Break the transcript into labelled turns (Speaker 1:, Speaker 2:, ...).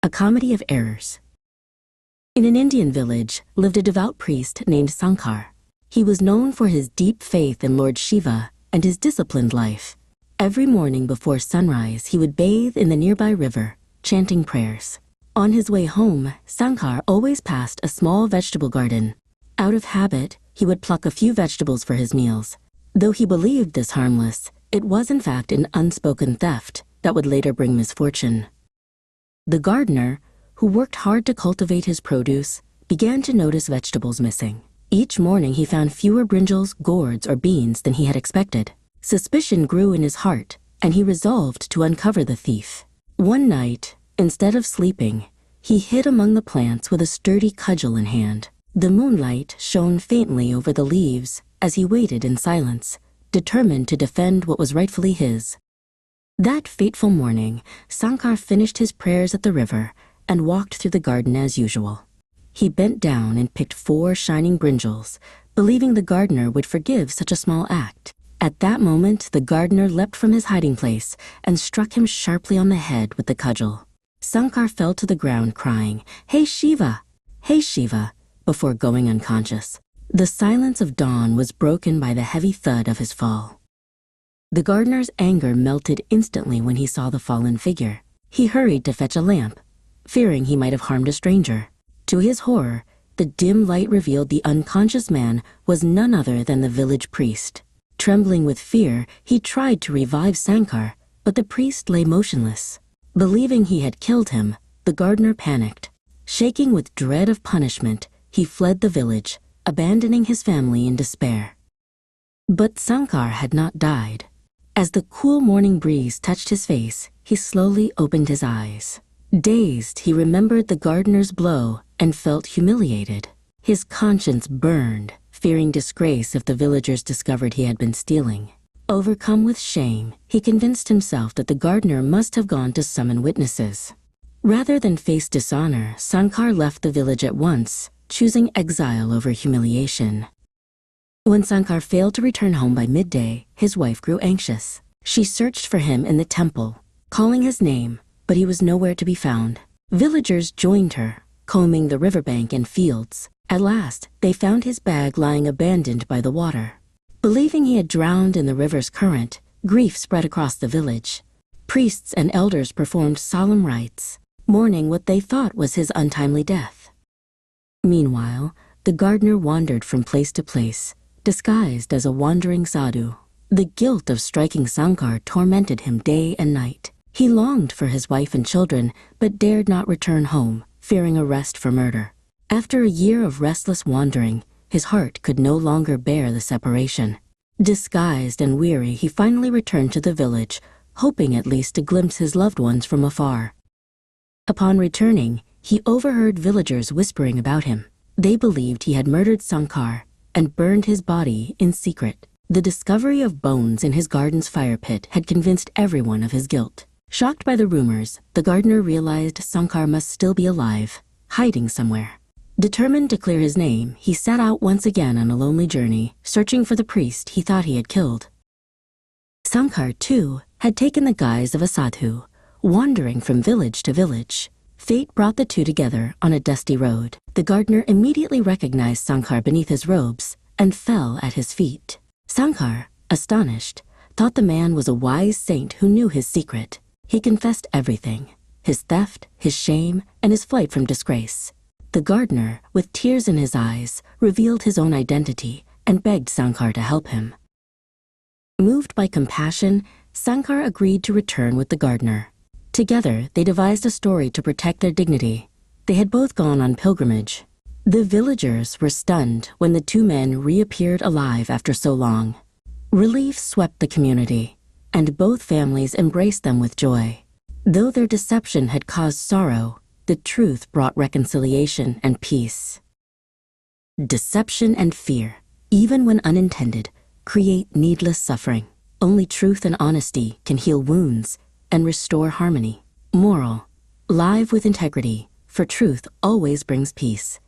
Speaker 1: a comedy of errors. In an Indian village lived a devout priest named Sankar. He was known for his deep faith in Lord Shiva and his disciplined life. Every morning before sunrise, he would bathe in the nearby river, chanting prayers. On his way home, Sankar always passed a small vegetable garden. Out of habit, he would pluck a few vegetables for his meals. Though he believed this harmless, it was in fact an unspoken theft that would later bring misfortune. The gardener, who worked hard to cultivate his produce, began to notice vegetables missing. Each morning he found fewer brinjals, gourds, or beans than he had expected. Suspicion grew in his heart, and he resolved to uncover the thief. One night, instead of sleeping, he hid among the plants with a sturdy cudgel in hand. The moonlight shone faintly over the leaves as he waited in silence, determined to defend what was rightfully his. That fateful morning, Sankar finished his prayers at the river and walked through the garden as usual. He bent down and picked 4 shining brinjals, believing the gardener would forgive such a small act. At that moment, the gardener leapt from his hiding place and struck him sharply on the head with the cudgel. Sankar fell to the ground crying, "Hey Shiva! Hey Shiva!" before going unconscious. The silence of dawn was broken by the heavy thud of his fall. The gardener's anger melted instantly when he saw the fallen figure. He hurried to fetch a lamp, fearing he might have harmed a stranger. To his horror, the dim light revealed the unconscious man was none other than the village priest. Trembling with fear, he tried to revive Sankar, but the priest lay motionless. Believing he had killed him, the gardener panicked. Shaking with dread of punishment, he fled the village, abandoning his family in despair. But Sankar had not died. As the cool morning breeze touched his face, he slowly opened his eyes. Dazed, he remembered the gardener's blow and felt humiliated. His conscience burned, fearing disgrace if the villagers discovered he had been stealing. Overcome with shame, he convinced himself that the gardener must have gone to summon witnesses. Rather than face dishonor, Sankar left the village at once, choosing exile over humiliation. When Sankar failed to return home by midday, his wife grew anxious. She searched for him in the temple, calling his name, but he was nowhere to be found. Villagers joined her, combing the riverbank and fields. At last, they found his bag lying abandoned by the water. Believing he had drowned in the river's current, grief spread across the village. Priests and elders performed solemn rites, mourning what they thought was his untimely death. Meanwhile, the gardener wandered from place to place, disguised as a wandering sadhu. The guilt of striking Sankar tormented him day and night. He longed for his wife and children, but dared not return home, fearing arrest for murder. After a year of restless wandering, his heart could no longer bear the separation. Disguised and weary, he finally returned to the village, hoping at least to glimpse his loved ones from afar. Upon returning, he overheard villagers whispering about him. They believed he had murdered Sankar and burned his body in secret. The discovery of bones in his garden's fire pit had convinced everyone of his guilt. Shocked by the rumors, the gardener realized Sankar must still be alive, hiding somewhere. Determined to clear his name, he set out once again on a lonely journey, searching for the priest he thought he had killed. Sankar, too, had taken the guise of a sadhu, wandering from village to village. Fate brought the two together on a dusty road. The gardener immediately recognized Sankar beneath his robes and fell at his feet. Sankar, astonished, thought the man was a wise saint who knew his secret. He confessed everything: his theft, his shame, and his flight from disgrace. The gardener, with tears in his eyes, revealed his own identity and begged Sankar to help him. Moved by compassion, Sankar agreed to return with the gardener. Together, they devised a story to protect their dignity. They had both gone on pilgrimage. The villagers were stunned when the two men reappeared alive after so long. Relief swept the community, and both families embraced them with joy. Though their deception had caused sorrow, the truth brought reconciliation and peace. Deception and fear, even when unintended, create needless suffering. Only truth and honesty can heal wounds and restore harmony. Moral: live with integrity, for truth always brings peace.